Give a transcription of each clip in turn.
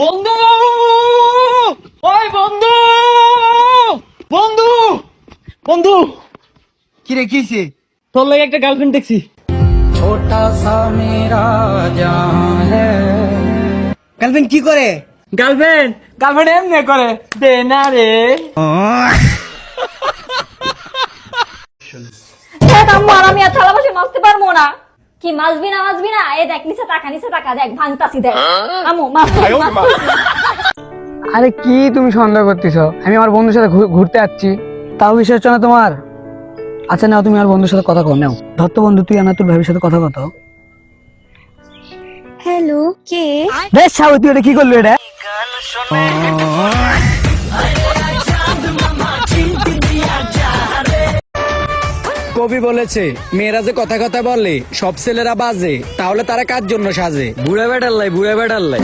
বন্ধু, ওই বন্ধু, বন্ধু, বন্ধু, কি রে কিছে? তোর লাগে একটা গার্লফ্রেন্ড দেখছি। ছোটা সা মেরা জান হ্যায়। গার্লফ্রেন্ড কি করে? গার্লফ্রেন্ড গার্লফ্রেন্ড এমনি করে দে না রে। আম্মু আর আমি আর থালা বাসন মাজতে পারবো না। কি মাজবি না এই দেখ নিচে টাকা দেখ ভাঙতাছি দেখ। আম্মু মাছ। আরে কি তুমি সন্দেহ করতেছো? আমি আমার বন্ধুর সাথে ঘুরতে যাচ্ছি, তাও বিশ্বাস হচ্ছে না তোমার? আচ্ছা নাও, তুমি আমার বন্ধুর সাথে কথা কও। নাও ধর তো বন্ধু, তুই আমার তোর ভাবির সাথে কথা কও। হ্যালো, কে? বেশ সাউ, তুই এটা কি করলি? এটা কবি বলেছে, মেয়েরা যে কথা কথা বলে সব ছেলেরা বাজে, তাহলে তারা কার জন্য সাজে? বুড়া বেটার লাই, বুড়া বেটার লাই।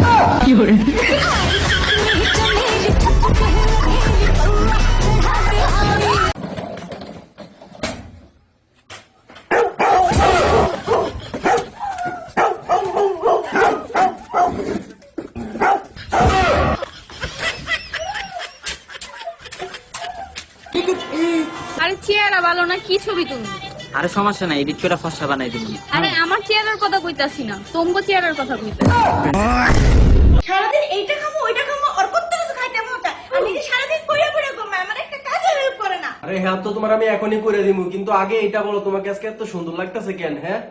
আরে চেহারা ভালো না, কি ছবি তুমি? আরে সমস্যা নাই, এডিট করে ফসা বানাই দিবি। আরে আমার চেহারার কথা কইতাছি না, তোমগো চেহারার কথা কইতাছি। সারাদিন এইটা খাবো ওইটা খাবো আর কত কিছু খাইতে মজা। আমি যে সারাদিন পড়ে পড়ে ঘুমাই, আমার একটা কাজে হেল্প করে না। আরে হ্যাঁ, তো তোমার আমি এখনই করে দিব, কিন্তু আগে এটা বলো, তোমাকে আজকে এত সুন্দর লাগতেছে কেন? হ্যাঁ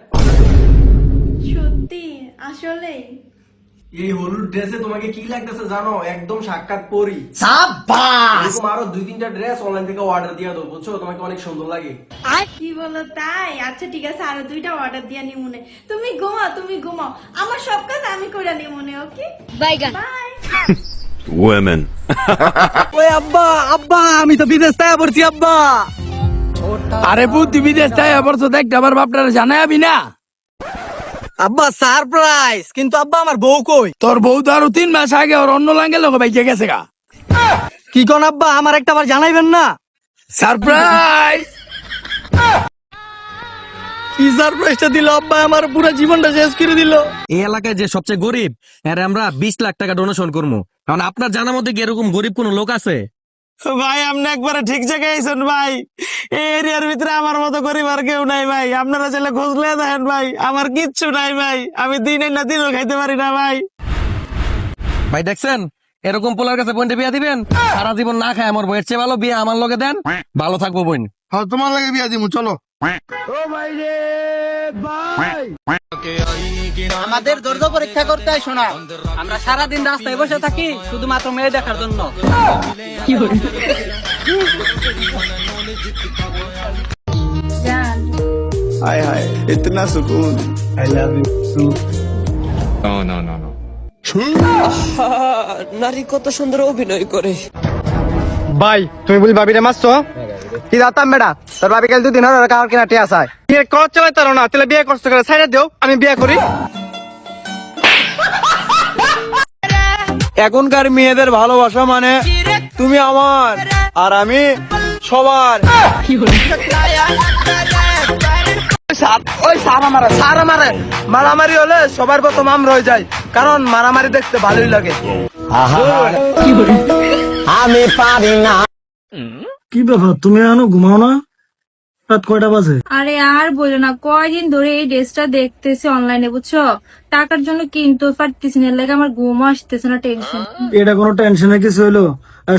সত্যি আসলে এই হলুদ ড্রেসে তোমাকে কি লাগতেছে জানো? একদম সাক্ষাৎ পরি। সাবাস! এরকম আরো 2-3টা ড্রেস অনলাইন থেকে অর্ডার দিয়ে দাও, বুঝছো? তোমাকে অনেক সুন্দর লাগে। কি বলো তাই? আচ্ছা ঠিক আছে, আরো 2টা অর্ডার দিয়া নি মনে। তুমি ঘুমাও, আমার সব কাজ আমি করে নি মনে। ওকে বাইগান। বাই। women. ওই আব্বা, আব্বা আমি তো বিদেশ থেকে পড়ছি আব্বা। আরে বুদ্ধি বিদেশ তাই আবার তো দেখতে আমার বাপটারে জানাবি না? আব্বা সারপ্রাইজ, কিন্তু আব্বা আমার বউ কই? তোর বউ তো আরো 3 মাস আগে ওর অন্য লাঙ্গে লোক বাইকে গেছে গা। কি কোন আব্বা, আমার একটা বার জানাইবেন না? সারপ্রাইজ! কি সারপ্রাইজটা দিল আব্বা, আমার পুরো জীবনটা শেষ করে দিল। এই এলাকায় যে সবচেয়ে গরিব, এর আমরা 20 লাখ টাকা ডোনেশন করবো। কারণ আপনার জানার মধ্যে কি এরকম গরিব কোন লোক আছে? ভাই আপনি একবারে ঠিক জায়গায় আইছেন ভাই। এই এরিয়ার ভিতরে আমার মতো গরিব আর কেউ নাই ভাই। আপনারা ছেলে খুঁজলে দেখেন ভাই, আমার কিচ্ছু নাই ভাই। আমি দিন না দিনও খাইতে পারি না ভাই। ভাই দেখছেন, এরকম পোলার কাছে বোনটা বিয়া দিবেন, সারা জীবন না খায় আমার বইয়ের চেয়ে ভালো বিয়া আমার লগে দেন, ভালো থাকবো বোন। হ্যাঁ তোমার লাগে বিয়া দিমু, চলো। আমাদের ধৈর্য পরীক্ষা করতে হয় শোনা। আমরা সারাদিন রাস্তায় বসে থাকি শুধুমাত্র মেয়ে দেখার জন্য। हाय हाय इतना सुकून। I love you. নারী কত সুন্দর অভিনয় করে। ভাই তুমি বলি ভাবিরে মারছো? কি জানতাম বেটা, তোর ভাবি কাল 2 দিন হলো কার কিনা টিয়া চাই। বিয়ে করতে পারতো না, তাহলে বিয়ে করতে করে ছাইড়া দেও, আমি বিয়ে করি। এখনকার মেয়েদের ভালোবাসা মানে তুমি আমার আর আমি সবার। ওই মারামারি হলে সবার প্রথম আমরা হয়ে যায়, কারণ মারামারি দেখতে ভালোই লাগে। আমি পারি না। কি ব্যাপার, তুমি এখনো ঘুমাও না? রাত কয়টা বাজে? আরে আর বলো না, কয়দিন ধরে এই ড্রেসটা দেখতেছি অনলাইনে, বুঝছো? টাকার জন্য কিনতে পারতেছি না, লাগে আমার ঘুম আসতেছে না, টেনশন। এটা কোনো টেনশনের কিছু হইলো?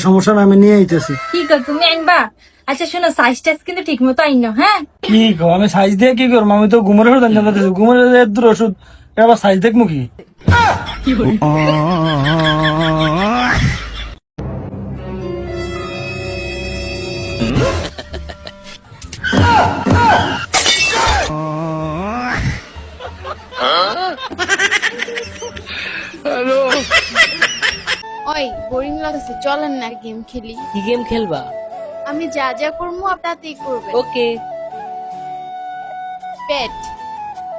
সমস্যা না, আমি নিয়ে আইতেছি। কি কর তুমি আনবা? আচ্ছা শোনো, সাইজ টাইজ কিন্তু ঠিক মতো আইন, হ্যাঁ? কি গো, আমি সাইজ দিয়ে কি করবো? আমি তো ঘুমের ওষুধ আনতে পারতেছি। ঘুমের এর ওষুধ, এবার সাইজ দেখবো কি? ওই বোরিং লাগছে, চলেন না গেম খেলি। কি গেম খেলবা? আমি যা যা করবো আপনাতেই করবেন। ওকে। পেট,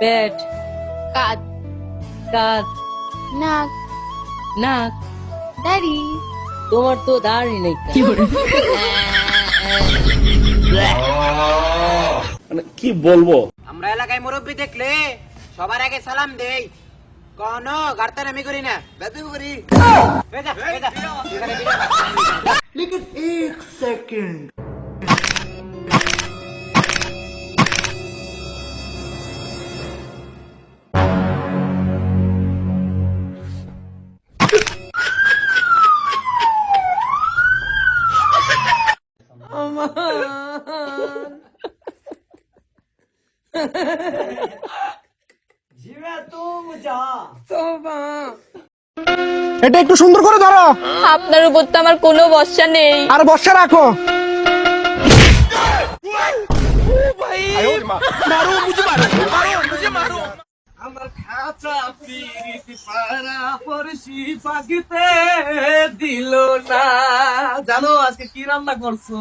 পেট, কাঁধ, কাঁধ, নাক, নাক। দাড়ি। তোমার তো দাঁড়ি নেই। কি বলবো? আমরা এলাকায় মুরব্বি দেখলে সবার আগে সালাম দেই। কোন গাড়তার আমি করি না বেদে করি লেকিন 1 সেকেন্ড এটা একটু সুন্দর করে ধরো, আপনার উপর তো আমার কোনো ভরসা নেই। আর বর্ষা রাখো। আমার খাঁচা পিরিতি পাড়া পরশি পাখিতে দিল না। জানো আজকে কি রান্না করছো?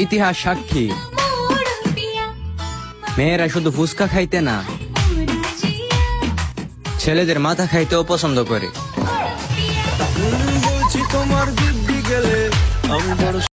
ইতিহাস সাক্ষী, মেয়েরা শুধু ফুচকা খাইতে না, ছেলেদের মাথা খাইতেও পছন্দ করে।